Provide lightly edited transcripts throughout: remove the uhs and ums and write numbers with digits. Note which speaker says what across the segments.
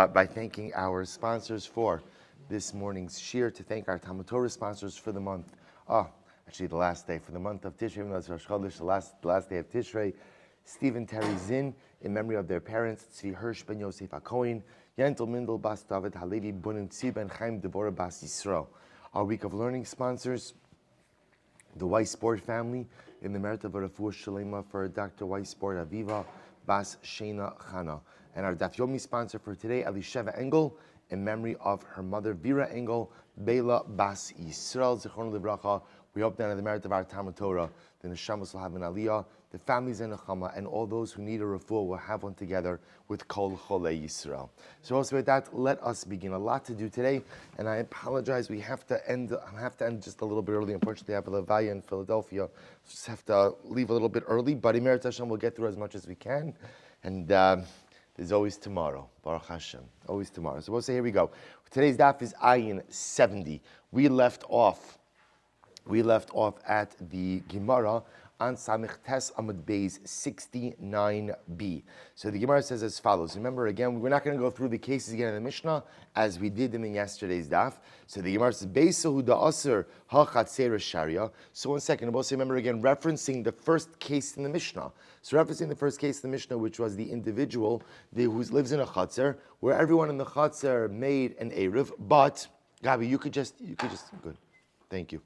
Speaker 1: By thanking our sponsors for this morning's shir, to thank our Talmud Torah sponsors for the month. Actually the last day for the month of Tishrei, even though it's Rosh Chodesh, the last day of Tishrei. Stephen Terry Zinn, in memory of their parents, Tzvi Hirsch ben Yosef HaKohen, Yentel Mindel Bas David Halevi Bunim Tzvi ben Chaim Devorah Bas Yisrael. Our week of learning sponsors, the Weiss Sport family, in the merit of a refuah shalema for Dr. Weiss Sport Aviva Bas Shena Chana. And our Daf Yomi sponsor for today, Elisheva Engel, in memory of her mother, Vera Engel, Bela Bas Yisrael, Zichron Livracha. We hope that in the merit of our Talmud Torah, the Neshamos will have an Aliyah, the families in Nechama, and all those who need a refuah will have one together with Kol Cholei Yisrael. So also with that, let us begin. A lot to do today, and I apologize, I have to end just a little bit early. Unfortunately, I have a Levaya in Philadelphia. Just have to leave a little bit early, but in Merit Hashem, we'll get through as much as we can. And there's always tomorrow, Baruch Hashem, always tomorrow. So we'll say, here we go. Today's daf is Ayin 70. We left off at the Gemara on Samich Tes Amud Beis 69b. So the Gemara says as follows. Remember again, we're not going to go through the cases again in the Mishnah as we did them in yesterday's daf. So the Gemara says, Beisahu da'aser ha'chatzeres sharia. So one second, we'll say, remember again, referencing the first case in the Mishnah. So referencing the first case in the Mishnah, which was the individual who lives in a chatzer, where everyone in the chatzer made an Eruv, but, Gabi, you could just, good, thank you.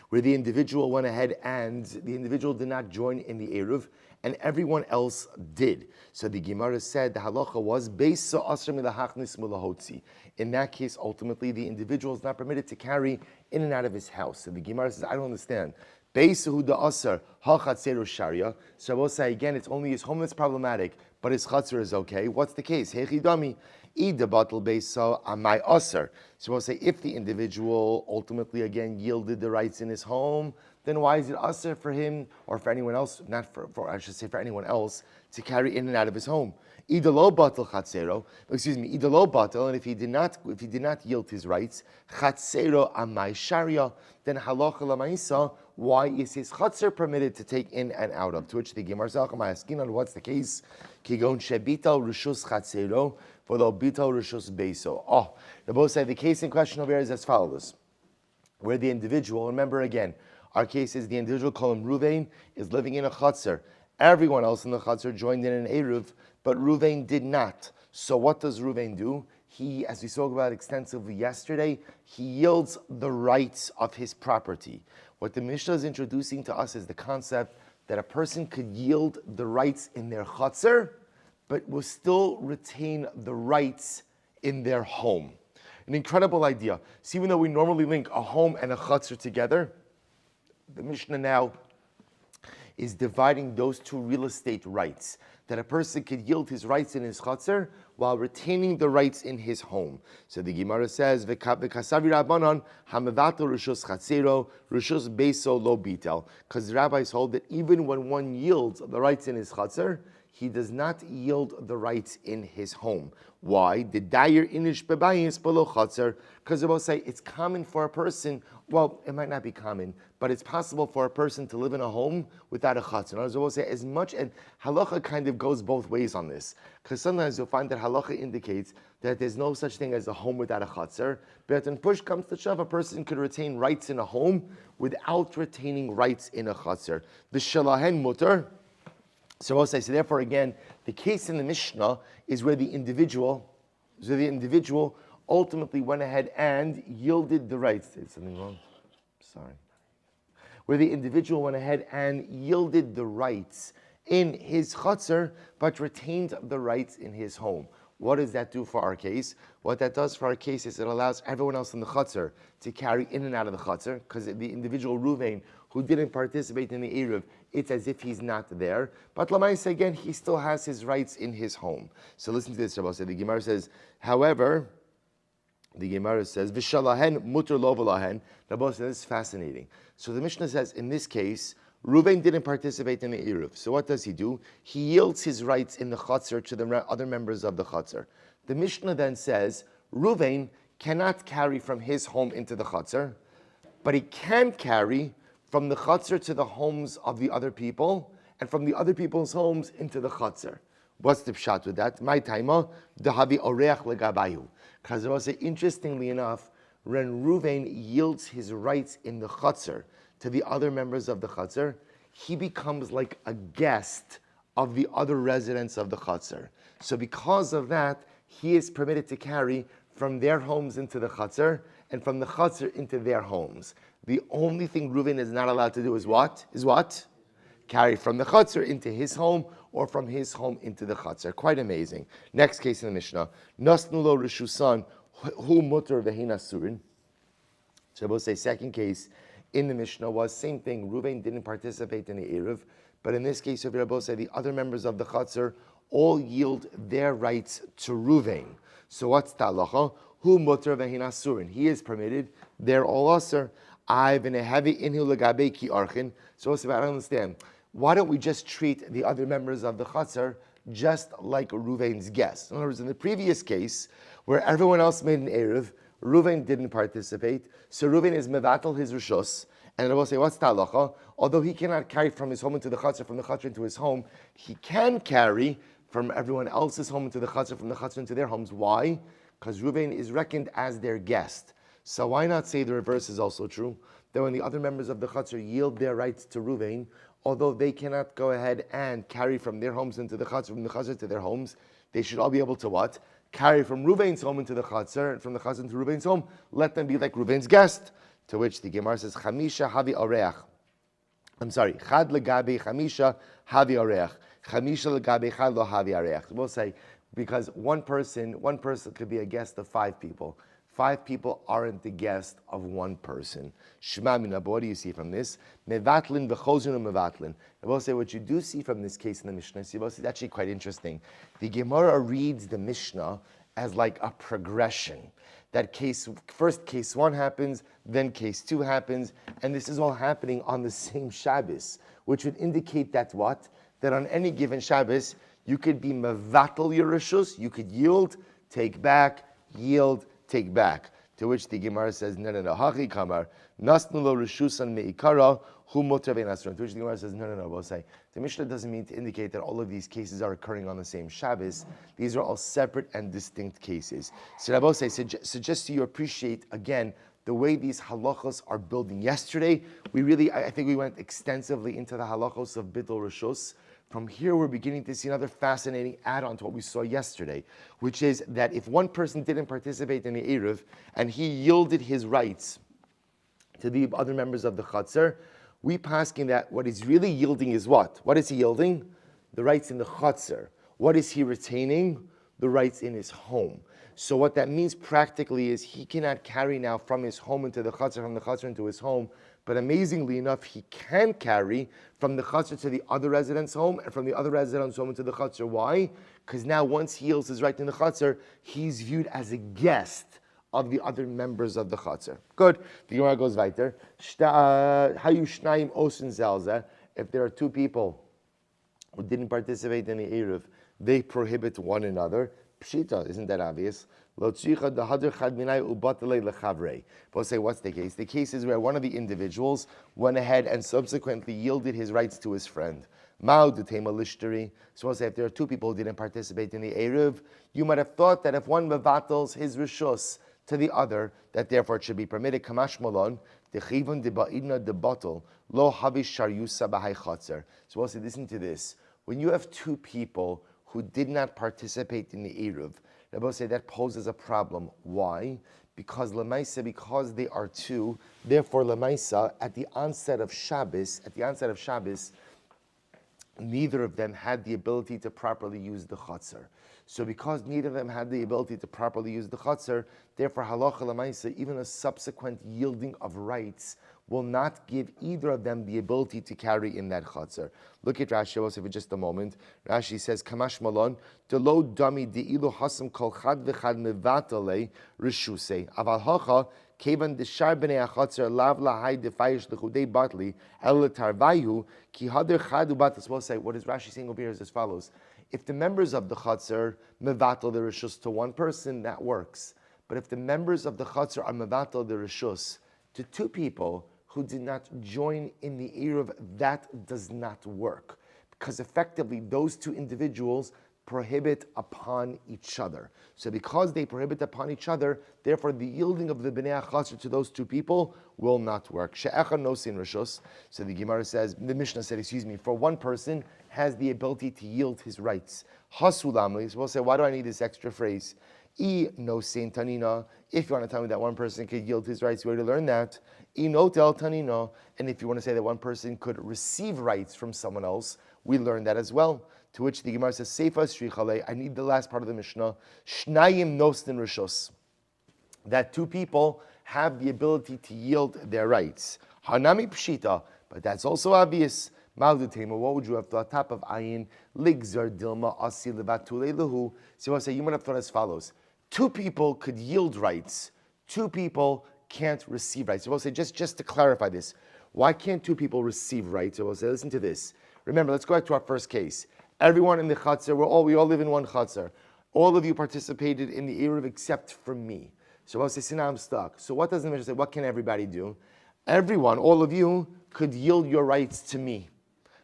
Speaker 1: Where the individual went ahead and the individual did not join in the Eruv, and everyone else did. So the Gemara said the halacha was Beisa Asr milahachnis mulahotzi. In that case, ultimately, the individual is not permitted to carry in and out of his house. So the Gemara says, I don't understand. Beisahu da'asar ha'chatzeru sharia. So I will say again, it's only his home that's problematic, but his chatzer is okay. What's the case? Hechidami. So we'll say if the individual ultimately again yielded the rights in his home, then why is it usher for him or for anyone else, not for I should say for anyone else, to carry in and out of his home? Idalo batal chatzero, idalo batal, and if he did not yield his rights, chatzero amai sharia, then halacha lamaisa, why is his chatzer permitted to take in and out of? To which the Gemara says, on what's the case? Kigon shebital rishus chatzero, for the bital rishus beiso. The both say the case in question over here is as follows: where the individual, remember again, our case is the individual called Ruvain is living in a chatzer. Everyone else in the chatzer joined in an eruv, but Ruvain did not. So what does Ruvain do? He, as we spoke about extensively yesterday, he yields the rights of his property. What the Mishnah is introducing to us is the concept that a person could yield the rights in their chatzer, but will still retain the rights in their home. An incredible idea. So even though we normally link a home and a chatzer together, the Mishnah now is dividing those two real estate rights, that a person could yield his rights in his chatzer while retaining the rights in his home. So the Gemara says, "V'kasavi Rabbanan hamavato rishus chatzero rishus beiso lo bitel," because the rabbis hold that even when one yields the rights in his chatzer, he does not yield the rights in his home. Why? The dayer inish bebayis below chatzer, because they will say it's common for a person. Well, it might not be common, but it's possible for a person to live in a home without a chatzer. In other words, we'll say as much, and halacha kind of goes both ways on this, because sometimes you'll find that halacha indicates that there's no such thing as a home without a chatzer, but when push comes to shove, a person could retain rights in a home without retaining rights in a chatzer. The shalahen mutar. So we'll say, so therefore again, the case in the Mishnah is where the individual ultimately went ahead and yielded the rights. Did something wrong? Sorry. Where the individual went ahead and yielded the rights in his chatzer, but retained the rights in his home. What does that do for our case? What that does for our case is it allows everyone else in the chatzer to carry in and out of the chatzer, because the individual Ruvain who didn't participate in the Eruv, it's as if he's not there. But Lamaisa, again, he still has his rights in his home. So listen to this, Rabbi. The Gemara says, however, the Gemara says, V'shalahen muter lo v'lahen. Rabbi says, this is fascinating. So the Mishnah says, in this case, Ruvain didn't participate in the Eruv. So what does he do? He yields his rights in the Chatzar to the other members of the Chatzar. The Mishnah then says, Ruvain cannot carry from his home into the Chatzar, but he can carry from the Chatzar to the homes of the other people, and from the other people's homes into the Chatzar. What's the pshat with that? My taima dahavi oreach legabayu. Because I say, interestingly enough, when Reuven yields his rights in the chutzner to the other members of the chutzner, he becomes like a guest of the other residents of the chutzner. So because of that, he is permitted to carry from their homes into the chutzner and from the chutzner into their homes. The only thing Reuven is not allowed to do is what? Carry from the chutzner into his home or from his home into the chutzner. Quite amazing. Next case in the Mishnah. Nasnu lo rishusan hu muter v'hein asurin. So we'll say second case in the Mishnah was same thing. Reuven didn't participate in the Eruv, but in this case, Rabbi say the other members of the chutzner all yield their rights to Reuven. So what's the halacha? Hu muter v'hein asurin. He is permitted. They're all asur. I've in a heavy inhu legabe ki archin. So I don't understand. Why don't we just treat the other members of the chutzner just like Reuven's guests? In other words, in the previous case, where everyone else made an Eruv, Reuven didn't participate, so Reuven is mevatel his rishus, and I will say, what's talacha? Although he cannot carry from his home into the chutzner, from the chutzner into his home, he can carry from everyone else's home into the chutzner, from the chutzner into their homes. Why? Because Reuven is reckoned as their guest. So why not say the reverse is also true? That when the other members of the chutzner yield their rights to Reuven, although they cannot go ahead and carry from their homes into the chutzner, from the chutzner to their homes, they should all be able to what? Carry from Reuven's home into the chutzner, and from the chutzner to Reuven's home. Let them be like Reuven's guest. To which the Gemara says, Chamisha havi oreach. Chad legabe chamisha havi oreach. Chamisha legabe chad lo havi oreach. We'll say, because one person could be a guest of 5 people. 5 people aren't the guest of one person. Shema mina, but what do you see from this? Mevatlin v'chozun mevatlin. I will say what you do see from this case in the Mishnah, it's actually quite interesting. The Gemara reads the Mishnah as like a progression. That first case 1 happens, then case 2 happens, and this is all happening on the same Shabbos, which would indicate that what? That on any given Shabbos, you could be mevatel your rishus, you could yield, take back, yield, take back. To which the Gemara says, no, hachi kamar, nasnu lo rishusan meikara, hu muter ve'ein asurin. To which the Gemara says, no, we'll say, the Mishnah doesn't mean to indicate that all of these cases are occurring on the same Shabbos. These are all separate and distinct cases. So Rabbi say, just so you appreciate, again, the way these halachos are building. Yesterday, I think we went extensively into the halachos of Bidul Rishus. From here, we're beginning to see another fascinating add-on to what we saw yesterday, which is that if one person didn't participate in the Eruv and he yielded his rights to the other members of the chutzner, we paskin that what he's really yielding is what? What is he yielding? The rights in the chutzner. What is he retaining? The rights in his home. So what that means practically is he cannot carry now from his home into the chutzner, from the chutzner into his home, but amazingly enough, he can carry from the chutzner to the other resident's home and from the other resident's home into the chutzner. Why? Because now once he yields his right in the chutzner, he's viewed as a guest of the other members of the chutzner. Good. The Gemara goes weiter. If there are 2 people who didn't participate in the Eruv, they prohibit one another. Pshita, isn't that obvious? But say, what's the case? The case is where one of the individuals went ahead and subsequently yielded his rights to his friend. So we'll say if there are 2 people who didn't participate in the Eruv, you might have thought that if one mevatels his rishus to the other, that therefore it should be permitted. Kamash malon, dechivun deba'idna debatel, lo havish sharyusa b'hai chatzer. So we'll say, listen to this. When you have 2 people who did not participate in the Eruv, Rabbi say that poses a problem. Why? Because Lamaisa, because they are 2, therefore Lamaisa, at the onset of Shabbos, neither of them had the ability to properly use the chutzner. So because neither of them had the ability to properly use the chutzner, therefore halacha Lamaisa, even a subsequent yielding of rights will not give either of them the ability to carry in that chutzner. Look at Rashi, we'll say for just a moment. Rashi says, Kamash malon, delo dami de'ilu hasam kol chad v'chad mevatale rishusei. Aval hacha, kevan deshar b'nei ha'chutzner lav lahai defayish l'chudei batli, el tarvayu, ki hader chad ubatas. We'll say, what is Rashi saying over here is as follows. If the members of the chutzner mevatel the rishus to one person, that works. But if the members of the chutzner are mevatel the rishus to 2 people, who did not join in the Eruv, that does not work. Because effectively, those 2 individuals prohibit upon each other. So because they prohibit upon each other, therefore the yielding of the Bnei HaChatzar to those two people will not work. She'echad nosin rishus. So the Gemara says, the Mishnah said, for one person has the ability to yield his rights. Hasulamli. So we'll say, why do I need this extra phrase? I nosin tanina. If you want to tell me that one person could yield his rights, we already learned that. I notel tanina. And if you want to say that one person could receive rights from someone else, we learned that as well. To which the Gemara says, Seifa Shrichale, I need the last part of the Mishnah, Shnayim Nostin Rishos, that two people have the ability to yield their rights. Hanami Pshita, but that's also obvious. Ma'udutema, what would you have thought? Top of Ayin, Ligzar Dilma Asi Levatule Lahu. So I say, you might have thought as follows. Two people could yield rights. Two people can't receive rights. So we'll say, just to clarify this, why can't two people receive rights? So we'll say, listen to this. Remember, let's go back to our first case. Everyone in the Chatzar, we all live in one Chatzar. All of you participated in the Eruv except for me. So I'll say, now I'm stuck. So what does the Mishnah say? What can everybody do? Everyone, all of you, could yield your rights to me.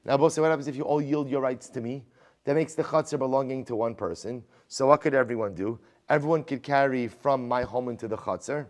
Speaker 1: Now, both say, what happens if you all yield your rights to me? That makes the Chatzar belonging to one person. So what could everyone do? Everyone could carry from my home into the Chatzar.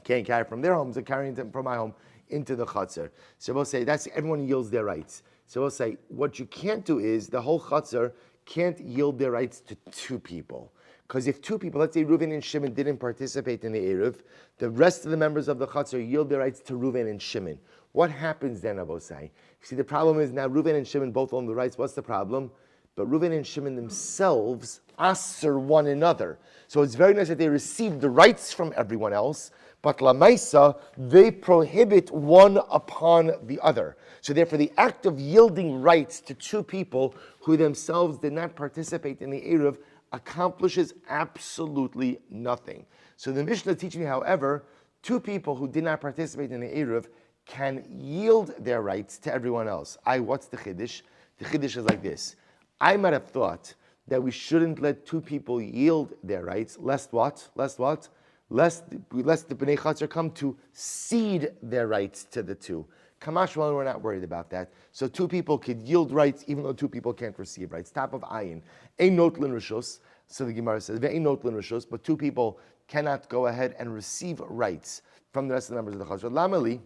Speaker 1: Can't carry from their homes, they're carrying them from my home into the Chatzar. So we'll say, that's everyone yields their rights. So we'll say, what you can't do is, the whole Chatzar can't yield their rights to two people. Because if two people, let's say Reuven and Shimon didn't participate in the Eruv, the rest of the members of the Chatzar yield their rights to Reuven and Shimon. What happens then, Abosai? See, the problem is now Reuven and Shimon both own the rights. What's the problem? But Reuven and Shimon themselves aser one another. So it's very nice that they receive the rights from everyone else, but Lamaisa, they prohibit one upon the other. So therefore, the act of yielding rights to two people who themselves did not participate in the Eruv accomplishes absolutely nothing. So the Mishnah teaches me, however, two people who did not participate in the Eruv can yield their rights to everyone else. What's the Chiddush? The Chiddush is like this. I might have thought that we shouldn't let two people yield their rights, lest what? Lest the Bnei Chatzar come to cede their rights to the two. Kamash, well, we're not worried about that. So two people could yield rights even though two people can't receive rights. Top of Ayin. Ein notlin rishos. So the Gemara says, ve'ein notlin rishos, but two people cannot go ahead and receive rights from the rest of the members of the Chatzar. Lamali,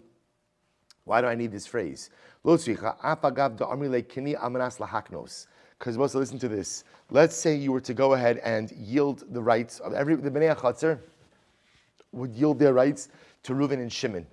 Speaker 1: why do I need this phrase? Lo tzricha, afagav da'amri le'kini amanas lahaknos. Because also listen to this. Let's say you were to go ahead and yield the rights of the Bnei HaChatzar would yield their rights to Reuven and Shimon.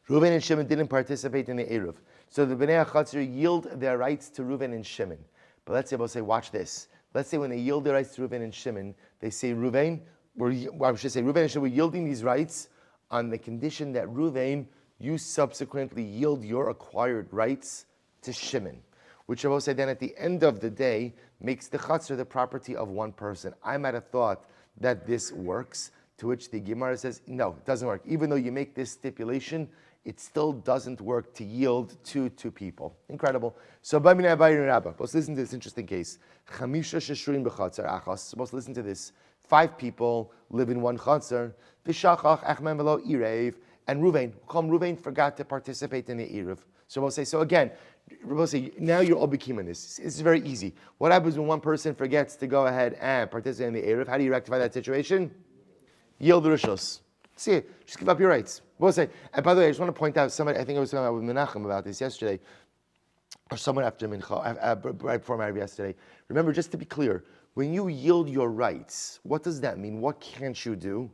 Speaker 1: Reuven and Shimon didn't participate in the Eruv. So the Bnei HaChatzar yield their rights to Reuven and Shimon. But let's say, we'll say, watch this. Let's say when they yield their rights to Reuven and Shimon, they say, Reuven and Shimon were yielding these rights on the condition that Reuven, you subsequently yield your acquired rights to Shimon. Which I will say then at the end of the day makes the Chatzar the property of one person. I might have thought that this works, to which the Gemara says, no, it doesn't work. Even though you make this stipulation, it still doesn't work to yield to two people. Incredible. So, let's listen to this interesting case. Let's listen to this. 5 people live in one Chatzar. And Reuven forgot to participate in the Eruv. So we'll say, so again, we'll say, now you're all bekim in this. This is very easy. What happens when one person forgets to go ahead and participate in the Eruv? How do you rectify that situation? Yield the rishos. See it. Just give up your rights. We'll say, and by the way, I just want to point out, somebody, I think I was talking with Menachem about this yesterday, or someone after Mincha, right before Marib yesterday. Remember, just to be clear, when you yield your rights, what does that mean? What can't you do?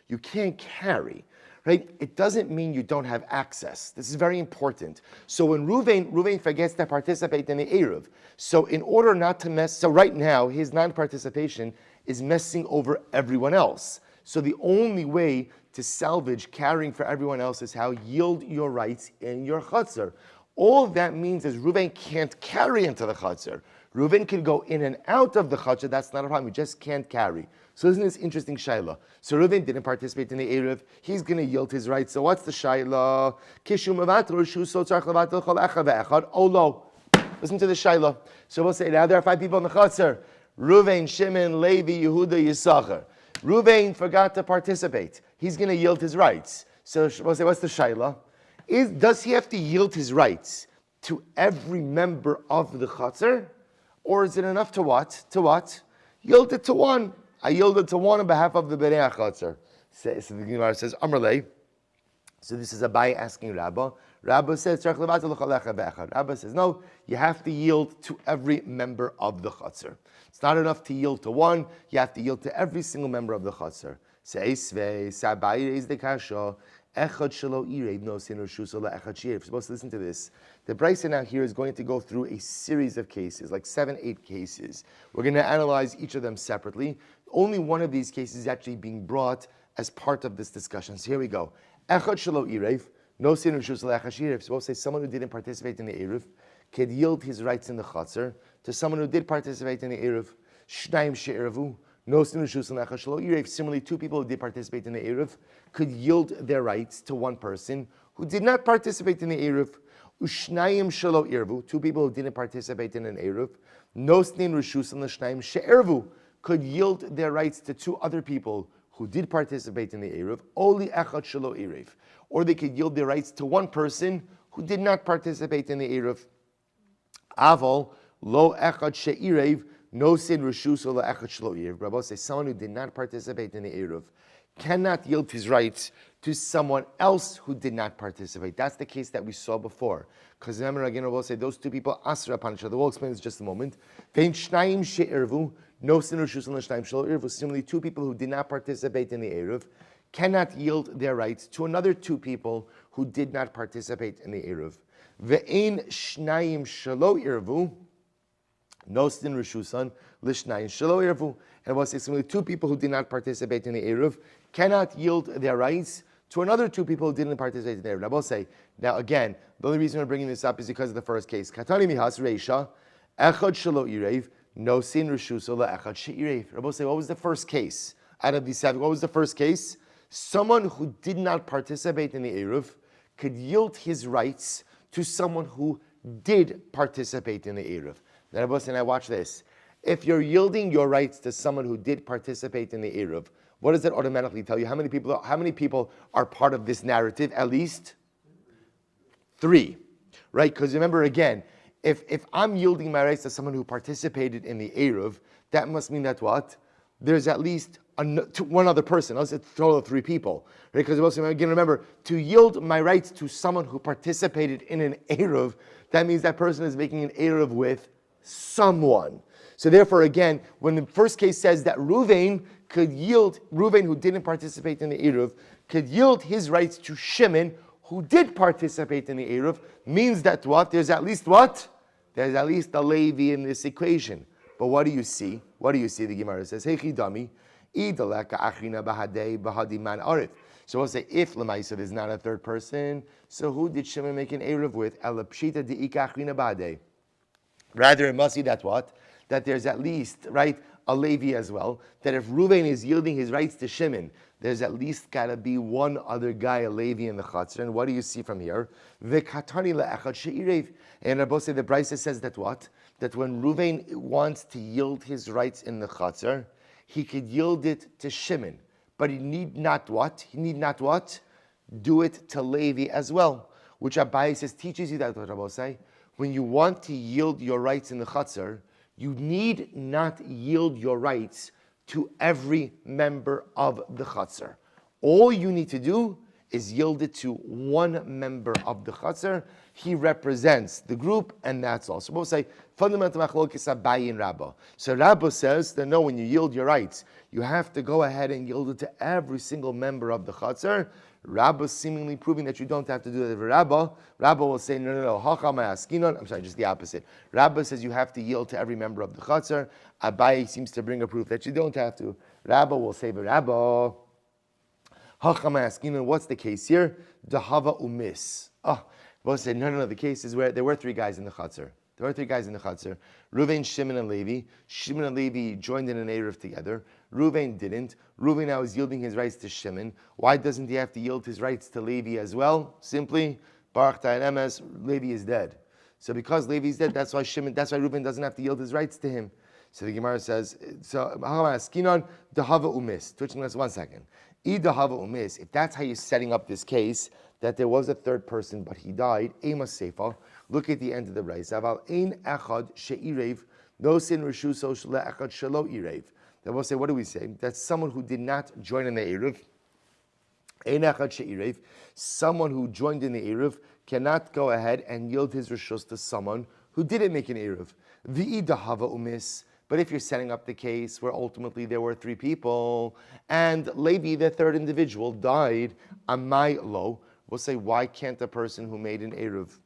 Speaker 1: You can't carry. Right? It doesn't mean you don't have access. This is very important. So when Reuven forgets to participate in the Eruv, so in order not to mess, so right now his non-participation is messing over everyone else. So the only way to salvage carrying for everyone else is how yield your rights in your Chatzar. All that means is Reuven can't carry into the Chatzar. Reuven can go in and out of the Chatzar, that's not a problem, he just can't carry. So isn't this interesting shaila? So Reuven didn't participate in the Eruv, he's going to yield his rights. So what's the shaila? Listen to the shaila. So we'll say, now there are 5 people in the Chatzar. Reuven, Shimon, Levi, Yehuda, Yisachar. Reuven forgot to participate. He's going to yield his rights. So we'll say, what's the shaila? Does he have to yield his rights to every member of the Chatzar? Or is it enough to what? To what? Yield it to one. I yielded to one on behalf of the Bnei HaChatzar. So the Gemara says, Amrlei. So this is Abai asking Rabba. Rabba says, Rabba says, no, you have to yield to every member of the Chatzar. It's not enough to yield to one, you have to yield to every single member of the Chatzar. You're supposed to listen to this. The Brisa now here is going to go through a series of cases, like 7-8 cases. We're going to analyze each of them separately. Only one of these cases is actually being brought as part of this discussion. So here we go. Echad shelo irev, no sin reshus le'echad shirev. Supposed to say someone who didn't participate in the Eruv could yield his rights in the Chatzar to someone who did participate in the Eruv. Shnaim she'erevu, no sin reshus le'echad shelo irev. Similarly, two people who did participate in the Eruv could yield their rights to one person who did not participate in the Eruv. Ushnayim shelo irvu, two people who didn't participate in an Eruv. No sin reshus le'shnaim she'erevu, could yield their rights to two other people who did participate in the Eruv, Oli echad shelo Eruv. Or they could yield their rights to one person who did not participate in the Eruv. Aval, lo echad she'erev, no sin reshus lo echad shelo Eruv. Rabbi says someone who did not participate in the Eruv cannot yield his rights to someone else who did not participate. That's the case that we saw before. Because remember, again, Rabbi say those two people asra upon each other. We'll explain this in just a moment. Vein shnayim she'ervu, no sin reshus lo shnayim shelo Eruv. Similarly, two people who did not participate in the Eruv cannot yield their rights to another two people who did not participate in the Eruv. Ve'ein shnayim shelo irvu, no sin reshusan lishnayim shelo irvu. And we'll say similarly, two people who did not participate in the Eruv cannot yield their rights to another two people who didn't participate in the Eruv. Now, we'll say, now again, the only reason we're bringing this up is because of the first case. Katani mihas reisha, echad shelo irev, no sin reshusa le'echad she'irev. Rabbi say, what was the first case out of these seven? What was the first case? Someone who did not participate in the Eruv could yield his rights to someone who did participate in the Eruv. Now, Rabbi say, now watch this. If you're yielding your rights to someone who did participate in the Eruv, what does that automatically tell you? How many people are part of this narrative? At least 3, right? Because remember again, if I'm yielding my rights to someone who participated in the Eruv, that must mean that what? There's at least one other person. It's a total of 3 people, right? Because also, again, remember, to yield my rights to someone who participated in an Eruv, that means that person is making an Eruv with someone. So therefore, again, when the first case says that Reuven who didn't participate in the Eruv, could yield his rights to Shimon, who did participate in the Eruv, means that what? There's at least what? There's at least a Levi in this equation. But what do you see? What do you see? The Gemara says, Hey chidami, idaleka achina bahadei bahadi man arif. So we'll say, if Lamaisa is not a third person, so who did Shimon make an Eruv with? Elapshita deika achina bahadei. Rather, it must be that what? That there's at least, right, a Levi as well, that if Reuven is yielding his rights to Shimon, there's at least got to be one other guy, a Levi in the Chatzar. And what do you see from here? V'katani le'echad she'irev. And Rabbi say the Brisa says that what? That when Reuven wants to yield his rights in the Chatzar, he could yield it to Shimon. But he need not what? He need not what? Do it to Levi as well. Which Abai says teaches you that, what Rabbi say? When you want to yield your rights in the Chatzar, you need not yield your rights to every member of the Chatzar. All you need to do is yield it to one member of the Chatzar. He represents the group, and that's all. So we'll say, fundamental machlokes Abai and Rabba. So Rabba says that no, when you yield your rights, you have to go ahead and yield it to every single member of the Chatzar. Rabba seemingly proving that you don't have to do that for Rabba. Rabba will say, no, I'm sorry, just the opposite. Rabba says you have to yield to every member of the Chatzar. Abai seems to bring a proof that you don't have to. Rabba will say, Rabba, what's the case here? Dahava umis. We'll say, no, the case is where there were 3 guys in the Chatzar. There were 3 guys in the Chatzar. Reuven, Shimon, and Levi. Shimon and Levi joined in an Eruv together. Reuven didn't. Reuven now is yielding his rights to Shimon. Why doesn't he have to yield his rights to Levi as well? Simply, Baruch Ta'an Emes, Levi is dead. So because Levi is dead, that's why Reuven doesn't have to yield his rights to him. So the Gemara says, Skinon, Dahava Umis. Twitching us 1 second. Dahava Umis, if that's how you're setting up this case, that there was a third person, but he died, Ema Seifa, look at the end of the Brayz. Aval ein echad she'irev, No sin Rishuso Shle'echad Shelo Irev. Then we'll say, what do we say? That's someone who did not join in the Eruv. Ein Echad She'irev. Someone who joined in the Eruv cannot go ahead and yield his Rishus to someone who didn't make an Eruv. V'ida hava umis. But if you're setting up the case where ultimately there were three people, and Levi, the third individual, died, amai lo, we'll say, why can't the person who made an Eruv,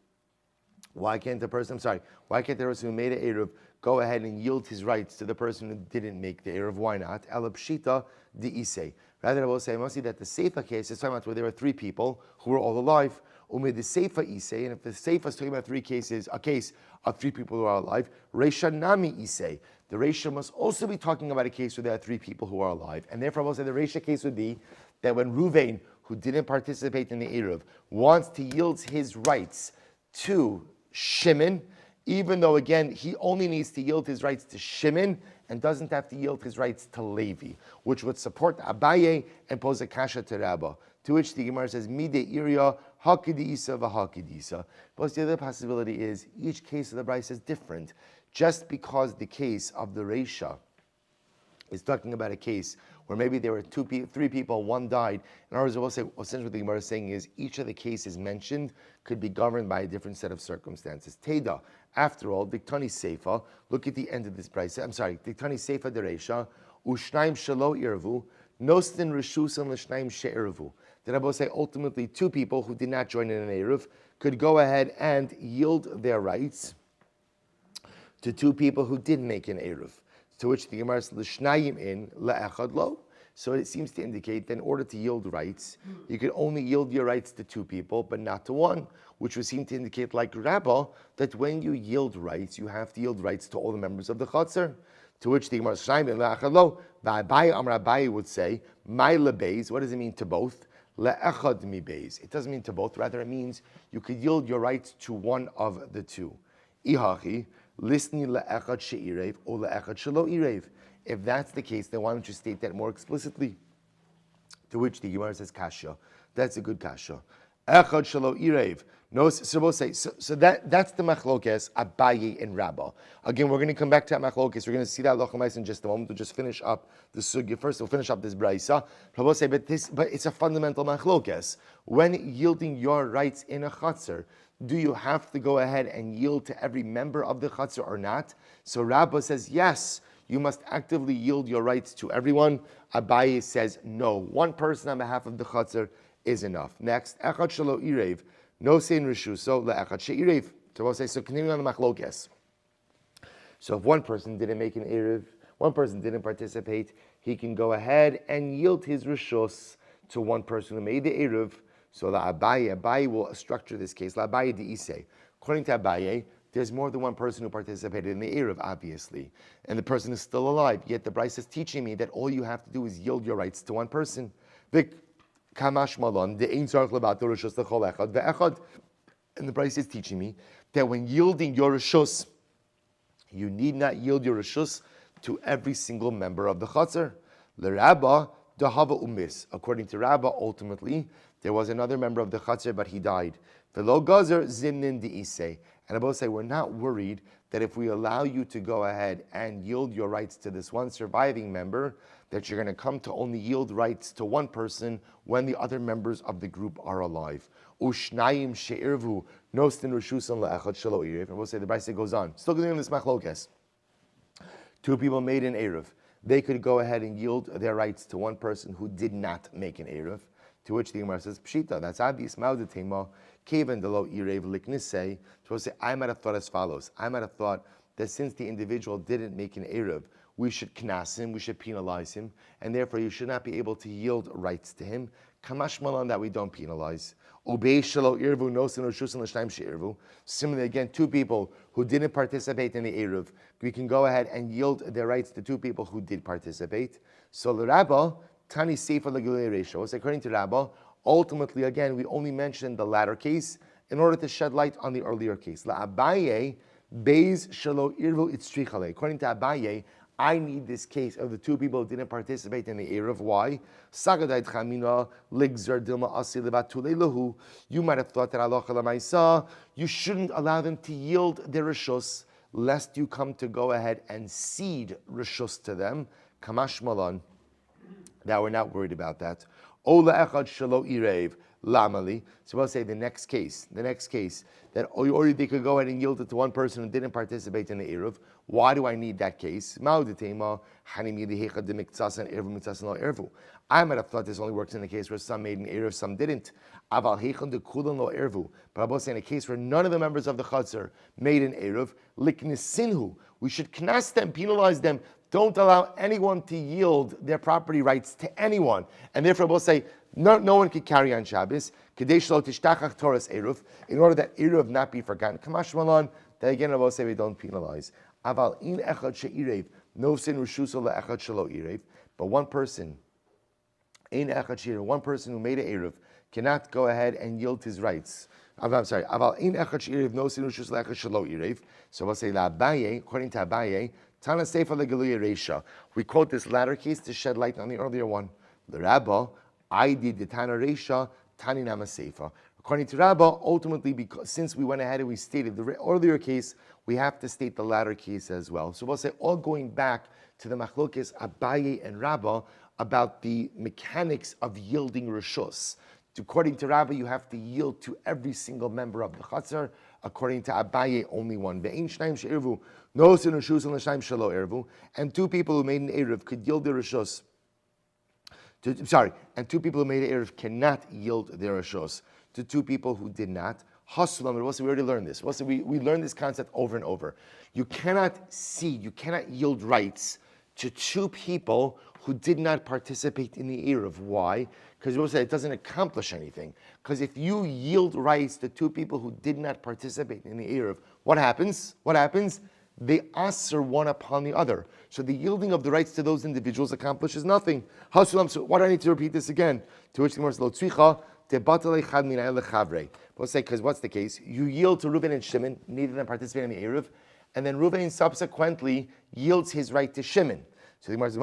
Speaker 1: why can't the person who made an Eruv go ahead and yield his rights to the person who didn't make the Eruv? Why not? Elapshita di'isei. Rather, I will say, mostly that the Seifa case is talking about where there were three people who were all alive. Umid the Seifa isei, and if the Seifa is talking about three cases, a case of three people who are alive, Reisha nami isei. The Reisha must also be talking about a case where there are three people who are alive. And therefore, I will say the Reisha case would be that when Ruvain, who didn't participate in the Eruv, wants to yield his rights to Shimon, even though, again, he only needs to yield his rights to Shimon and doesn't have to yield his rights to Levi, which would support Abaye and pose a kasha to Rabbah. To which the Gemara says, Mide Iria, Hakidisa, Vahakidisa. But the other possibility is each case of the Bryce is different. Just because the case of the Reisha is talking about a case where maybe there were three people, one died. In other words, we'll say, essentially what the Gemara is saying is each of the cases mentioned could be governed by a different set of circumstances. Teda, after all, Diktani Seifa, look at the end of this price. Diktani Seifa de Reisha, Ushnaim Shalo Irvu, Nostin Rishusan Lishnaim She'irvu. That I will say ultimately two people who did not join in an Eruv could go ahead and yield their rights to two people who did make an Eruv. To which the Gemara says, L'shnayim in, la'echad lo. So it seems to indicate that in order to yield rights, you could only yield your rights to two people, but not to one, which would seem to indicate, like Rabbah, that when you yield rights, you have to yield rights to all the members of the Chatzar. To which the Gemara says, L'shnayim in, la'echad lo. Abaye Amar Abaye would say, my lebeis, what does it mean to both? La'echad mi beis. It doesn't mean to both, rather it means you could yield your rights to one of the two. Ihachi, listening la'echad she'irev or la'echad shelo irev. If that's the case, then why don't you state that more explicitly? To which the Gemara says kasha. That's a good kasha. Echad shelo irev. No, so we'll say, so that's the machlokes Abaye and Rabbah. Again, we're going to come back to that machlokes. We're going to see that lochamais in just a moment. We'll just finish up the sugya first. We'll finish up this braysa. We'll say, but it's a fundamental machlokes. When yielding your rights in a chatzar, do you have to go ahead and yield to every member of the chatzar or not? So Rabbah says yes. You must actively yield your rights to everyone. Abaye says no. One person on behalf of the chatzar is enough. Next, echad shelo irev. No sein rishuso le'echad she'irev. So we'll say, so continuing on the machlokes. So if one person didn't make an erev, one person didn't participate, he can go ahead and yield his rishus to one person who made the erev. So Abaye will structure this case. Abaye de'isei. According to Abaye, there's more than one person who participated in the erev, obviously, and the person is still alive. Yet the Bryce is teaching me that all you have to do is yield your rights to one person. Kamash malon, the ein tzarich levater rishus lechol echad ve'echad. And the Bryce is teaching me that when yielding your rishus, you need not yield your rishus to every single member of the chatzar. L'Rabbah dahava umis. According to Rabbah, ultimately there was another member of the chatzar, but he died. V'lo gazer zimnin de'isei. And I both say we're not worried that if we allow you to go ahead and yield your rights to this one surviving member, that you're going to come to only yield rights to one person when the other members of the group are alive. Ushnayim she'irvu nostin rishusan la'echad shelo irev. And we'll say the Brisa goes on. Still continuing this machlokes. Two people made an erev. They could go ahead and yield their rights to one person who did not make an erev. To which the Gemara says, Pshita, that's obvious. Ma'udetema, kevan delo irev liknisei. So we'll say, I might have thought as follows. I might have thought that since the individual didn't make an erev, we should knas him, we should penalize him, and therefore you should not be able to yield rights to him. Kamash malan that we don't penalize. Ubei shelo irvu nosin ushusan l'shnayim she'irvu. Similarly, again, two people who didn't participate in the eruv, we can go ahead and yield their rights to two people who did participate. So the Rabbah, tani seifa l'gilei reisha. So according to Rabbah, ultimately, again, we only mentioned the latter case in order to shed light on the earlier case. La Abaye, beis shelo irvu itzrichale. According to Abaye, I need this case of the two people who didn't participate in the Erev. Why? You might have thought that Allah you shouldn't allow them to yield their rishus lest you come to go ahead and cede reshus to them. Kamash malan. Now we're not worried about that. Ola echad shelo irev lamali. So we'll say the next case that they could go ahead and yield it to one person who didn't participate in the eruv. Why do I need that case? I might have thought this only works in the case where some made an eruv, some didn't. But I will say in a case where none of the members of the chutzner made an eruv, liknisinhu, we should knas them, penalize them. Don't allow anyone to yield their property rights to anyone. And therefore we'll say no one can carry on Shabbos. In order that eruv not be forgotten. Kamash malan, then again I will say we don't penalize. Aval in echad she'irev, no sin rushuso le'echad shelo irev. But one person, in echad she'irev, one person who made an eruv cannot go ahead and yield his rights. I'm sorry. Aval in echad she'irev, no sin rushuso le'echad shelo irev. So we'll say la'abaye, according to Abaye, Tana Seifa legaluya reisha. We quote this latter case to shed light on the earlier one. The Rabbah, I did the Tana reisha, Tani nama Seifa. According to Rabbah, ultimately, because since we went ahead and we stated the earlier case, we have to state the latter case as well. So we'll say all going back to the machlokes Abaye and Rabbah about the mechanics of yielding reshus. According to Rabbah, you have to yield to every single member of the chutzner. According to Abaye, only one. And two people who made an eruv could yield their reshus. And two people who made an eruv cannot yield their reshus to two people who did not. Hasulam, we already learned this. We learned this concept over and over. You cannot yield rights to two people who did not participate in the eruv. Why? Because we will say it doesn't accomplish anything. Because if you yield rights to two people who did not participate in the eruv, what happens? They asser one upon the other. So the yielding of the rights to those individuals accomplishes nothing. Hasulam, so why do I need to repeat this again? To which the Gemara says, we'll say, because what's the case? You yield to Reuven and Shimon, neither of them participate in the eruv, and then Reuven subsequently yields his right to Shimon. So the Gemara says,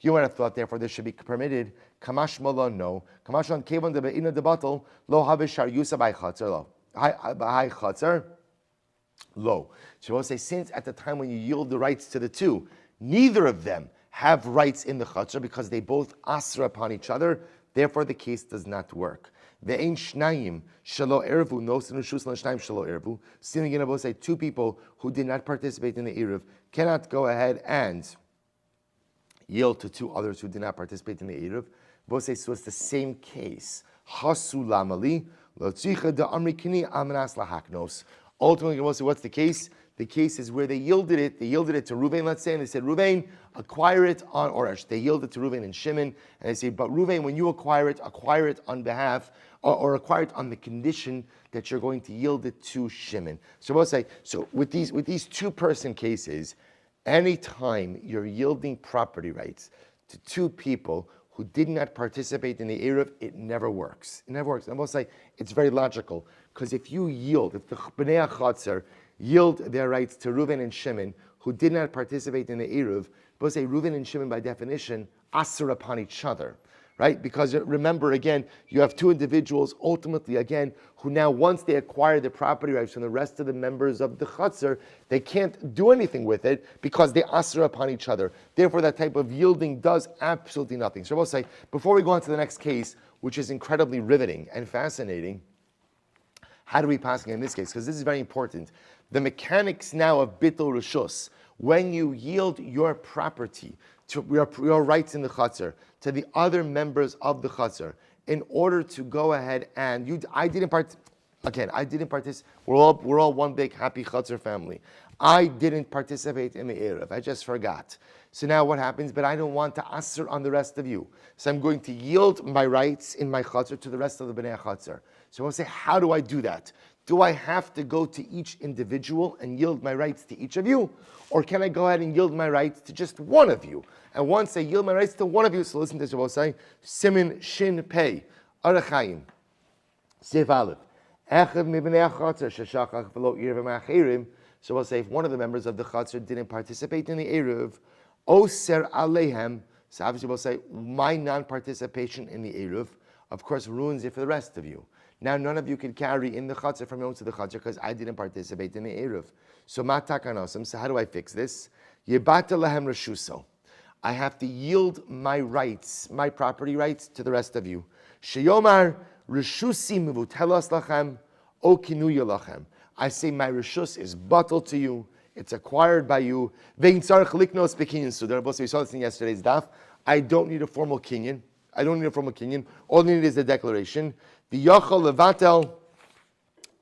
Speaker 1: you would have thought, therefore, this should be permitted. Kamash malon, no. Kamash on kevon de be'ina de batal, lo havishar yusa by chatzar, lo. By chatzar, lo. So we'll say, since at the time when you yield the rights to the two, neither of them have rights in the chatzar because they both asra upon each other, therefore the case does not work. Ve'ein shnayim shelo ervu, no sinushus l'shnayim shelo ervu. Still again, I will say, two people who did not participate in the eruv cannot go ahead and yield to two others who did not participate in the eruv. We'll say, so it's the same case. Hasu lamali lo tzricha de amri kini amanas lahaknos. Ultimately, we'll say, what's the case? The case is where they yielded it. They yielded it to Reuven, let's say, and they said, Reuven, acquire it on Oresh. They yielded to Reuven and Shimon, and they say, but Reuven, when you acquire it on behalf, or acquire it on the condition that you're going to yield it to Shimon. So we'll say, so with these two-person cases, anytime you're yielding property rights to two people who did not participate in the eruv, it never works. It never works. And we'll say, it's very logical, because if the Bnei HaChatzer yield their rights to Reuven and Shimon, who did not participate in the eruv, we'll say Reuven and Shimon, by definition, asr upon each other, right? Because remember, again, you have two individuals, ultimately, again, who now, once they acquire the property rights from the rest of the members of the chutzner, they can't do anything with it because they asr upon each other. Therefore, that type of yielding does absolutely nothing. So we'll say, before we go on to the next case, which is incredibly riveting and fascinating, how do we pass in this case? Because this is very important. The mechanics now of bittul reshus, when you yield your property, to your rights in the chutzner, to the other members of the chutzner, in order to go ahead and I didn't participate. We're all one big happy chutzner family. I didn't participate in the eruv. I just forgot. So now what happens? But I don't want to asr on the rest of you. So I'm going to yield my rights in my chutzner to the rest of the bnei chutzner. So I want to say, how do I do that? Do I have to go to each individual and yield my rights to each of you? Or can I go ahead and yield my rights to just one of you? And once I yield my rights to one of you, so listen to this, I will say, Simin Shin Pei, Arachayim, Sif Aleph, Echav Mibnei HaChatzer, Sheshachach V'lo Irvim Achirim. So we'll say, if one of the members of the Chatzar didn't participate in the Eruv, Oser Alehem, so obviously we'll say, my non-participation in the Eruv, of course, ruins it for the rest of you. Now, none of you can carry in the Chatzar from your own to the Chatzar because I didn't participate in the Eruv. So matakanosim. So how do I fix this? Yebata lahem reshuso. I have to yield my rights, my property rights, to the rest of you. Sheyomar reshusi mevutelas lachem o kinuya lachem. I say my reshus is bottled to you. It's acquired by you. Vein tzarich liknos bekinyan sudar. We saw this in yesterday's daf. I don't need a formal kinyan. I don't need a formal kinyan. All I need is a declaration. V'yachol levatel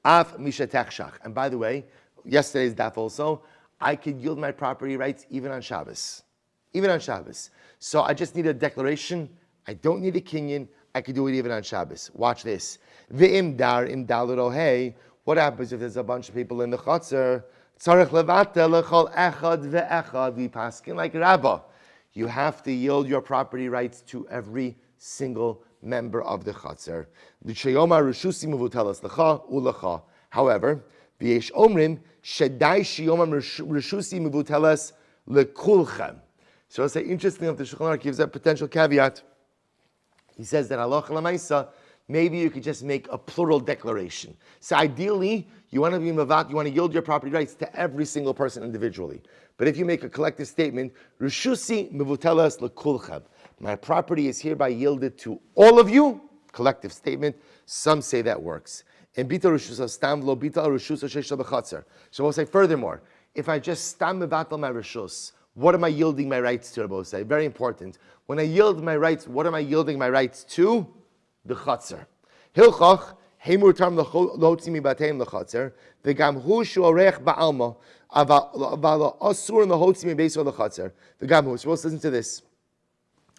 Speaker 1: af mishatechshach. And by the way, yesterday's daf also, I could yield my property rights even on Shabbos. Even on Shabbos. So I just need a declaration. I don't need a kinyan. I could do it even on Shabbos. Watch this. V'im dar im dalurohei. What happens if there's a bunch of people in the chutzner? Tzarech levatel lechol echad ve'echad. We paskin like Rabbah. You have to yield your property rights to every single member of the chutzner. V'sheyomar reshusi mevutelas lecha ulecha. However, v'yesh omrim shedai sheyomar reshusi mevutelas lekulchem. So it's interesting that the Shulchan Aruch gives that potential caveat. He says that halacha l'maisa, maybe you could just make a plural declaration. So ideally, you want to be mavat, you want to yield your property rights to every single person individually. But if you make a collective statement, Rishusi mevutelas lekulchem, my property is hereby yielded to all of you, collective statement, some say that works. And bita rishusa stam lo bita rishusa sheisha b'chatzer. So we'll say furthermore, if I just stam mevatel my rishus, what am I yielding my rights to? We'll say very important. When I yield my rights, what am I yielding my rights to? The chatzer. Hilchach heimur tam lohotzi mibateim lechatzer v'gam hu shuorech ba'alma aval asur lohotzi mibeso lechatzer v'gam hu. So let's listen to this.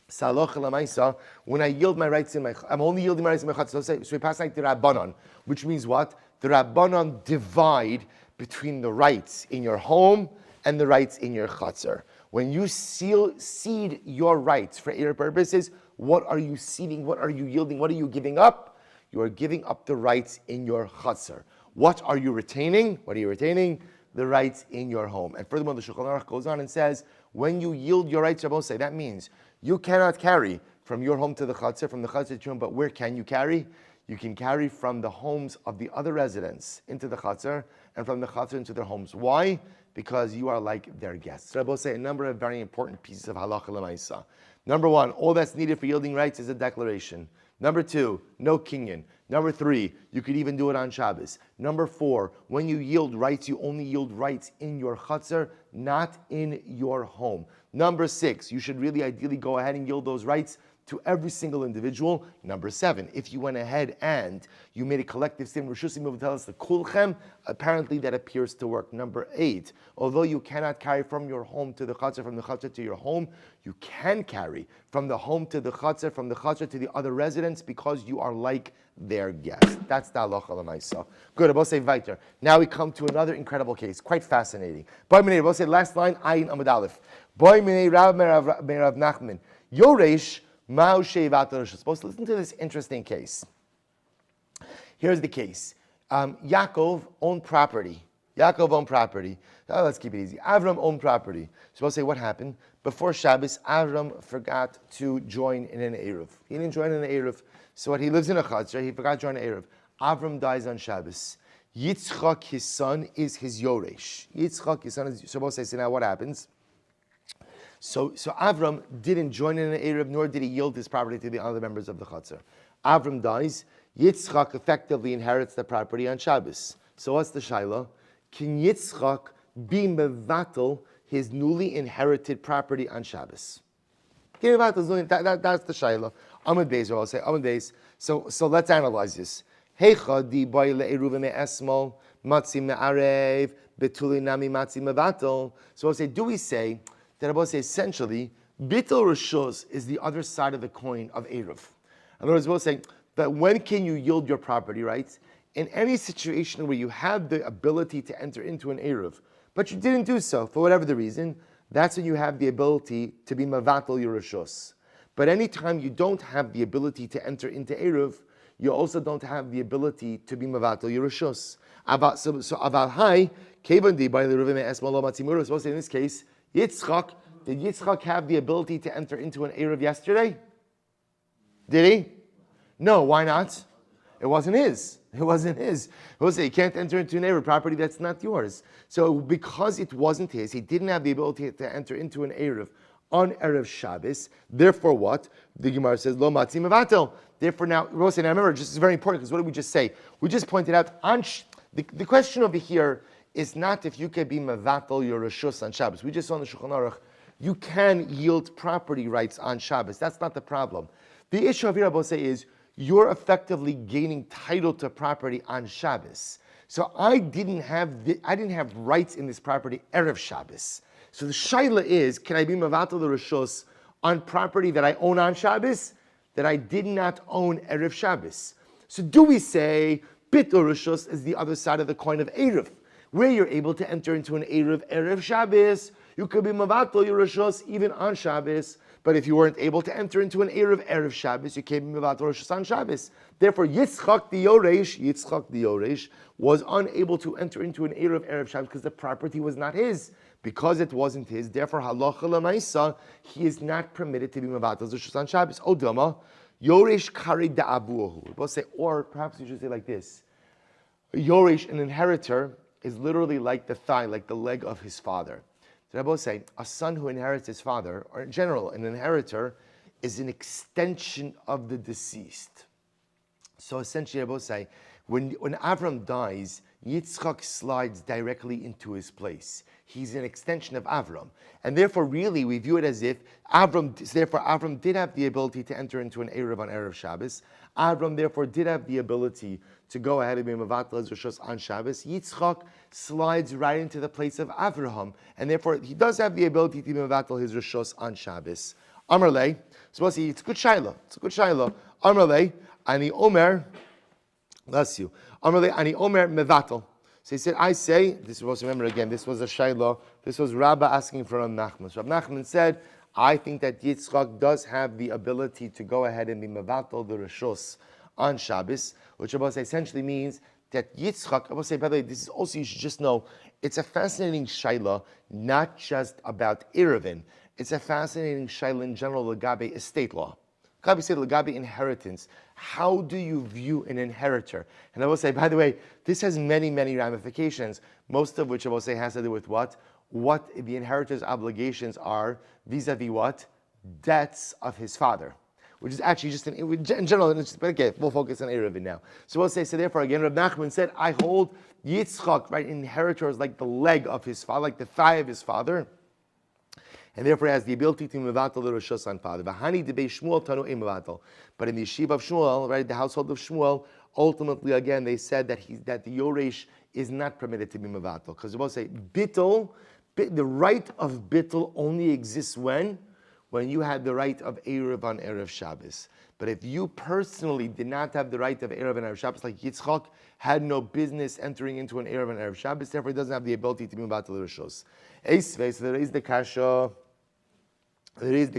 Speaker 1: Saloch lamaisa. When I yield my rights I'm only yielding my rights in my chatzer. So we pass like the Rabbanon, which means what? The Rabbanon divide between the rights in your home and the rights in your chatzer. When you cede your rights for Erev purposes, what are you ceding? What are you yielding? What are you giving up? You are giving up the rights in your chatzer. What are you retaining? What are you retaining? The rights in your home. And furthermore, the Shulchan Aruch goes on and says, when you yield your rights, Rabbosai, that means you cannot carry from your home to the chatzer, from the chatzer to your home, but where can you carry? You can carry from the homes of the other residents into the chatzer, and from the chatzer into their homes. Why? Because you are like their guests. Rabbi say a number of very important pieces of halacha l'maisa. Number one, all that's needed for yielding rights is a declaration. Number two, no kinyan. Number three, you could even do it on Shabbos. Number four, when you yield rights, you only yield rights in your chutzner, not in your home. Number six, you should really ideally go ahead and yield those rights to every single individual. Number seven, if you went ahead and you made a collective statement, the kulchem, apparently that appears to work. Number eight, although you cannot carry from your home to the chatzar, from the chatzar to your home, you can carry from the home to the chatzar, from the chatzar to the other residents, because you are like their guest. That's the halacha l'maisa. Good, I'll say weiter. Now we come to another incredible case, quite fascinating. Boy minei, I'll say last line, ayin amud aleph. Boy minei Rav Merav Nachman, Yoresh, supposed to listen to this interesting case. Here's the case. Yaakov owned property. Oh, let's keep it easy. Avram owned property. Supposed to say what happened? Before Shabbos, Avram forgot to join in an Eruv. He didn't join in an Eruv. So what? He lives in a Chatzar. He forgot to join an Eruv. Avram dies on Shabbos. Yitzchak, his son, is his Yoresh. Yitzchak, his son, is supposed to say, so now what happens? So Avram didn't join in an Erev, nor did he yield his property to the other members of the Chatzar. Avram dies. Yitzchak effectively inherits the property on Shabbos. So what's the shaila? Can Yitzchak be mevatel his newly inherited property on Shabbos? That's the shaila. Amud Beis, or I'll say Amud Beis. So let's analyze this. Heicha di boy le'eruvin me'esmol matzi me'arev betuli nami matzi mevatel. So I'll say, do we say that Rabbi say essentially, Bittul Rishus is the other side of the coin of Eruv. In other words, we'll say that when can you yield your property rights? In any situation where you have the ability to enter into an Eruv, but you didn't do so for whatever the reason, that's when you have the ability to be Mavatal your Rishus. But anytime you don't have the ability to enter into Eruv, you also don't have the ability to be Mavatal your Rishus. So Aval Hai, Kevandi by the Ruvim Esmalo Matzimura, supposed to say in this case, did Yitzchak have the ability to enter into an Eruv yesterday? Did he? No, why not? It wasn't his. It wasn't his. He'll say you can't enter into an Eruv property that's not yours. So because it wasn't his, he didn't have the ability to enter into an Eruv on Erev Shabbos. Therefore, what? The Gemara says, Lo Matzi Mevatel. Therefore, now, Rosa, now remember, this is very important because what did we just say? We just pointed out, the question over here is not if you can be Mevatel your Rishus on Shabbos. We just saw in the Shulchan Aruch, you can yield property rights on Shabbos. That's not the problem. The issue of here, Rabbi is, you're effectively gaining title to property on Shabbos. So I didn't have rights in this property Erev Shabbos. So the shaila is, can I be Mevatel the Rishus on property that I own on Shabbos that I did not own Erev Shabbos? So do we say Bitul Rishus is the other side of the coin of Erev, where you're able to enter into an Erev Shabbos, you could be Mevatel your Rishus even on Shabbos, but if you weren't able to enter into an Erev Shabbos, you can't be Mevatel Rishus on Shabbos. Therefore, Yitzchak the Yoresh was unable to enter into an Erev Shabbos because the property was not his. Because it wasn't his, therefore, halacha l'maisa, he is not permitted to be Mevatel Rishus on Shabbos. Odama, Yoresh kari da'avuhu. We'll say, or perhaps you should say like this. Yoresh, an inheritor, is literally like the thigh, like the leg of his father. So I both say, a son who inherits his father, or in general, an inheritor, is an extension of the deceased. So essentially, I both say, when Avram dies, Yitzchak slides directly into his place. He's an extension of Avram. And therefore, really, we view it as if Avram did have the ability to enter into an Erev on Erev Shabbos. Avram, therefore, did have the ability to go ahead and be Mevatel his Rishus on Shabbos. Yitzchak slides right into the place of Avraham. And therefore, he does have the ability to be Mevatel his Rishus on Shabbos. Amar lei, so we'll see, it's a good shayla. Amar lei, ani omer, bless you. Amar lei, ani omer mevatel. So he said, I say, this was, remember again, this was a shayla, this was Rabbah asking for Rav Nachman. So Rav Nachman said, I think that Yitzchak does have the ability to go ahead and be Mevatel the Rishus on Shabbos, which Rabbah essentially means that Yitzchak, Rabbah say, by the way, this is also, you should just know, it's a fascinating shayla, not just about Eruvin. It's a fascinating shayla in general, Lagabe estate law. Lagabe inheritance. How do you view an inheritor? And I will say, by the way, this has many, many ramifications, most of which I will say has to do with what? What the inheritor's obligations are vis-a-vis what? Debts of his father. Which is actually just in general, but okay, we'll focus on Eruvin now. So we'll say, so therefore again, Rav Nachman said, I hold Yitzchak, right, inheritor is like the leg of his father, like the thigh of his father. And therefore he has the ability to Mevatel the Rishus on father. V'hani debei Shmuel tanu ein Mevatel. But in the yeshiva of Shmuel, right, the household of Shmuel, ultimately again they said that the Yoresh is not permitted to be Mevatel. Because they both say, the right of Bittul only exists when you had the right of Erev on Erev Shabbos. But if you personally did not have the right of Erev on Erev Shabbos, like Yitzchak had no business entering into an Erev on Erev Shabbos, therefore he doesn't have the ability to be Mevatel the Rishus. So there is the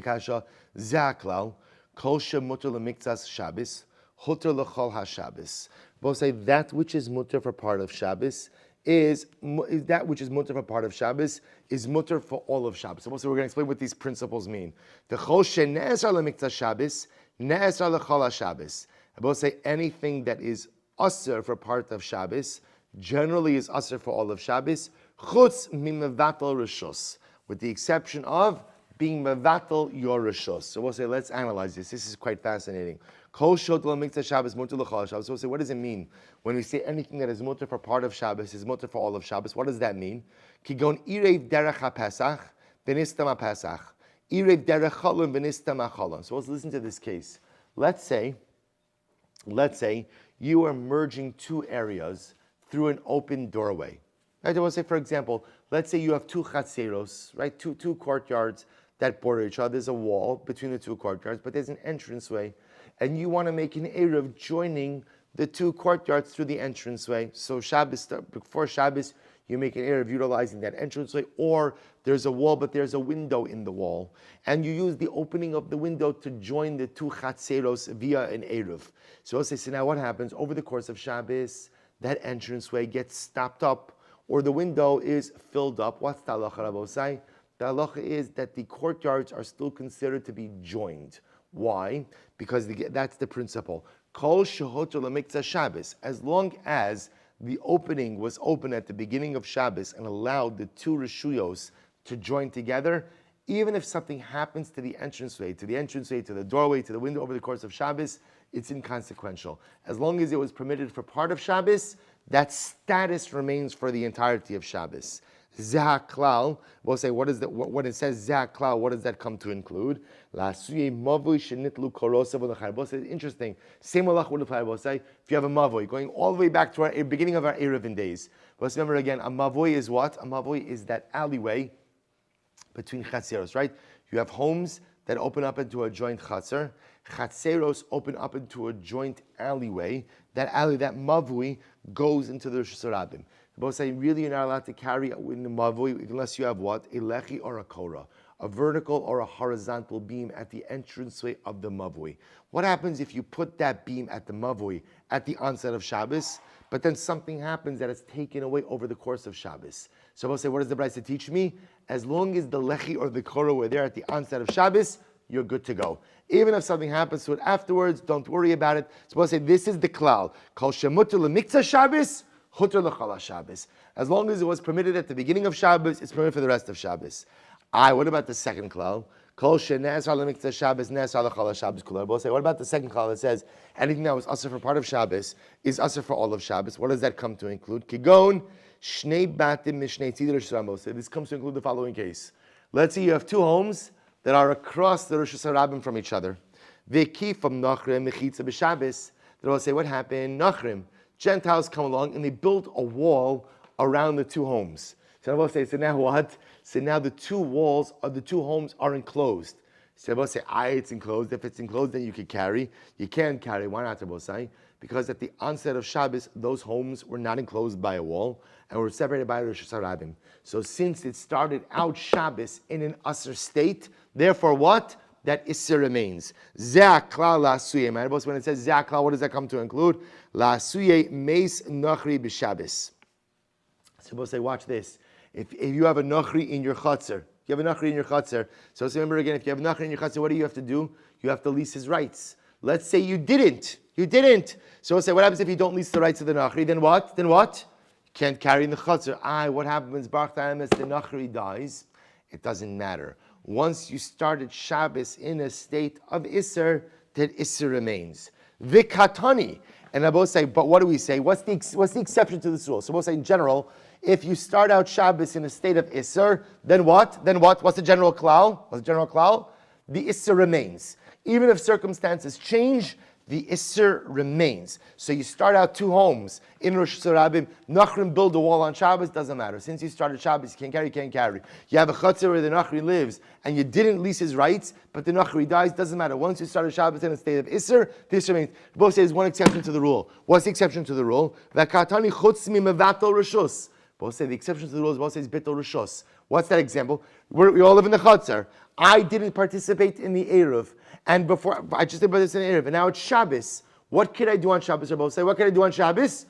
Speaker 1: kasha, Zaklal, Kol shemuter lemiktzas Shabbos, huter lechol haShabbos. Both say that which is mutter for part of Shabbos is that which is mutter for part of Shabbos is mutter for all of Shabbos. So we're going to explain what these principles mean. The Chol shene'esar lemiktzas Shabbos, ne'esar lechol haShabbos. I both say anything that is usher for part of Shabbos generally is usher for all of Shabbos. Chutz mimevatel rishus, with the exception of being mevatel your rishus. So we'll say, let's analyze this. This is quite fascinating. Kol shodol miktzah Shabbos muter l'chol Shabbos. So we'll say, what does it mean when we say anything that is muter for part of Shabbos is muter for all of Shabbos? What does that mean? Kigon irev derech haPesach v'nistam haPesach, irev derech cholon v'nistam hacholon. So let's listen to this case. Let's say you are merging two areas through an open doorway. Right? I want to say, for example, let's say you have two chatzeros, right? Two courtyards that border each other. There's a wall between the two courtyards, but there's an entranceway, and you want to make an eruv joining the two courtyards through the entranceway. So before Shabbos, you make an eruv utilizing that entranceway, or there's a wall, but there's a window in the wall, and you use the opening of the window to join the two chatzeros via an eruv. So I'll say, so now what happens over the course of Shabbos? That entranceway gets stopped up, or the window is filled up. What's the halacha, Rabosai? The halacha is that the courtyards are still considered to be joined. Why? Because that's the principle. Kol shehoter lemiktzah Shabbos, as long as the opening was open at the beginning of Shabbos and allowed the two reshuyos to join together, even if something happens to the entranceway, to the doorway, to the window over the course of Shabbos, it's inconsequential. As long as it was permitted for part of Shabbos, that status remains for the entirety of Shabbos. Zahaklal, we'll say, when it says Zahaklal, what does that come to include? We'll say, interesting. Same halach would apply. We'll say, if you have a mavoi, going all the way back to our beginning of our Eruvin days. Let's remember again, a mavoi is what? A mavoi is that alleyway between chatzeros, right? You have homes that open up into a joint chatzer. Chatzeros open up into a joint alleyway. That alley, that mavui, goes into the Rosh Hashanah. Both say, really, you're not allowed to carry in the mavui unless you have what? A lechi or a korah, a vertical or a horizontal beam at the entranceway of the mavui. What happens if you put that beam at the mavui at the onset of Shabbos, but then something happens that is taken away over the course of Shabbos? So we'll say, what does the Brisa teach me? As long as the lechi or the korah were there at the onset of Shabbos, you're good to go. Even if something happens to it afterwards, don't worry about it. So we'll say, this is the klal. Kol shemuter lemiktzah Shabbos, huter l'chala Shabbos. As long as it was permitted at the beginning of Shabbos, it's permitted for the rest of Shabbos. What about the second klal? Kol she'ne'asar lemiktzah Shabbos, ne'asar l'chala Shabbos kula. We'll say, what about the second klal that says anything that was usher for part of Shabbos is usher for all of Shabbos? What does that come to include? Kigon shnei batim mishnei tzidei Rosh Hashanah. So this comes to include the following case. Let's say you have two homes that are across the Rosh Hashanah from each other. V'ki from Nachrim mechitza b'Shabbos. They'll say, what happened? Nachrim, Gentiles come along and they build a wall around the two homes. So they'll say, so now what? So now the two walls of the two homes are enclosed. So they'll say, it's enclosed. If it's enclosed, then you can carry. You can carry. Why not? They'll say, because at the onset of Shabbos, those homes were not enclosed by a wall and were separated by Rosh Hashanah. So since it started out Shabbos in an usher state, therefore what? That Isser remains. Ze'akla la'asuye. When it says Ze'akla, what does that come to include? La'asuye meis nachri b'Shabbos. So we'll say, watch this. If you have a nachri in your chutzner, so remember again, if you have a nachri in your chutzner, what do you have to do? You have to lease his rights. Let's say you didn't. So we'll say, what happens if you don't lease the rights of the nachri? Then what? You can't carry in the chutzner. What happens? Baruch Ta'ala, the nachri dies. It doesn't matter. Once you started Shabbos in a state of Isser, that Isser remains. Vikatani. And I both say, but what do we say? What's the exception to this rule? So we'll say in general, if you start out Shabbos in a state of Isser, then what? What's the general klal? The Isser remains. Even if circumstances change, the Isser remains. So you start out two homes in Rosh Hashanah, Nachrim build a wall on Shabbos, doesn't matter. Since you started Shabbos, you can't carry. You have a chutzner where the Nachri lives, and you didn't lease his rights, but the Nachri dies, doesn't matter. Once you started Shabbos in a state of Isser, this remains. Both say there's one exception to the rule. What's the exception to the rule? V'katani chutz mi mevatel reshus. Both say the exception to the rule is both says bittul reshus. What's that example? We all live in the chutzner. I didn't participate in the Eruv. And before, I just did this in the Eruv. And now it's Shabbos. What can I do on Shabbos? Or both say, what can I do on Shabbos?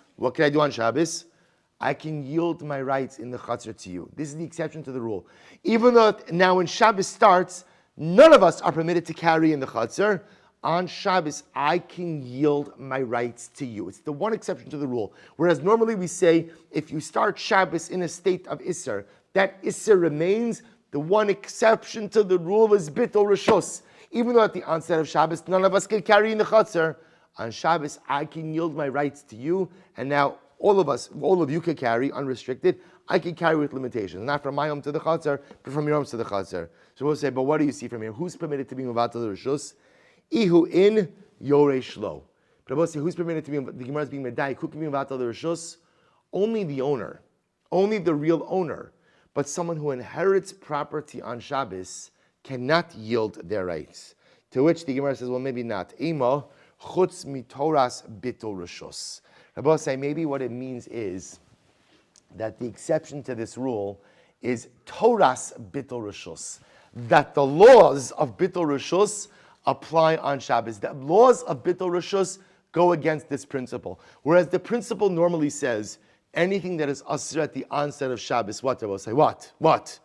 Speaker 1: I can yield my rights in the chutzner to you. This is the exception to the rule. Even though now when Shabbos starts, none of us are permitted to carry in the chutzner. On Shabbos, I can yield my rights to you. It's the one exception to the rule. Whereas normally we say, if you start Shabbos in a state of Isser, that Isser remains. The one exception to the rule is bittul reshus. Even though at the onset of Shabbos, none of us can carry in the chutzner, on Shabbos, I can yield my rights to you, and now all of you can carry unrestricted. I can carry with limitations, not from my home to the chutzner, but from your home to the chutzner. So we'll say, but what do you see from here? Who's permitted to be mevatel reshus? Ihu in yoresh lo. But we'll say, who's permitted to be? The Gemara is being medayik. Who can be mevatel reshus? Only the owner, only the real owner. But someone who inherits property on Shabbos cannot yield their rights. To which the Gemara says, well, maybe not. Ema chutz mitoras bittul reshus. Rabbi say maybe what it means is that the exception to this rule is Toras bittul reshus, that the laws of bittul reshus apply on Shabbos. The laws of bittul reshus go against this principle. Whereas the principle normally says anything that is asr at the onset of Shabbos, what? What?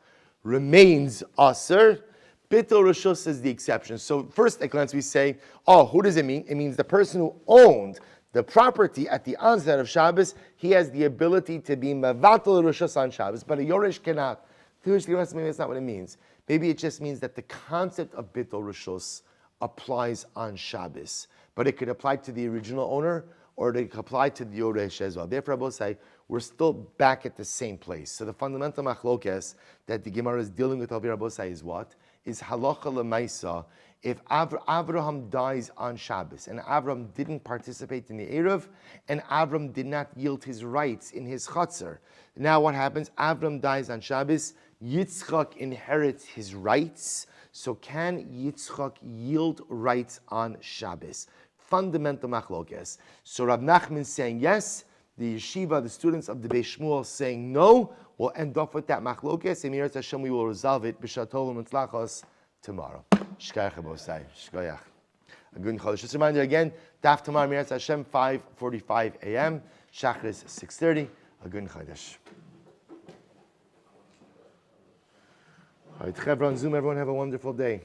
Speaker 1: Remains asr. Bittul Rishus is the exception. So first at glance we say, oh, who does it mean? It means the person who owned the property at the onset of Shabbos, he has the ability to be Mevatel Rishus on Shabbos, but a Yoresh cannot. Maybe that's not what it means. Maybe it just means that the concept of Bittul Rishus applies on Shabbos, but it could apply to the original owner or it could apply to the Yoresh as well. Therefore, I will say, we're still back at the same place. So the fundamental machlokes that the Gemara is dealing with over Rabosai is what? Is halacha lemaisa. If Avraham dies on Shabbos and Avram didn't participate in the Eruv and Avram did not yield his rights in his chutzner, now what happens? Avram dies on Shabbos, Yitzchak inherits his rights. So can Yitzchak yield rights on Shabbos? Fundamental machlokes. So Rav Nachman saying yes, the yeshiva, the students of the Beis Shmuel saying no. We'll end off with that machlokes. And Mirat Hashem, we will resolve it b'shatol u'mitzlachos tomorrow. Shkayach Abosai. Shkayach. A good chodesh. Just a reminder again, Daf tomorrow, Mirat Hashem, 5:45 a.m. Shachris 6:30. A good chodesh. All right, Chevron, Zoom, everyone have a wonderful day.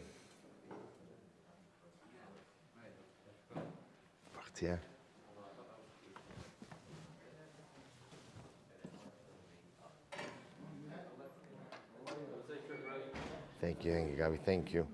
Speaker 1: Thank you, Gabi. Thank you.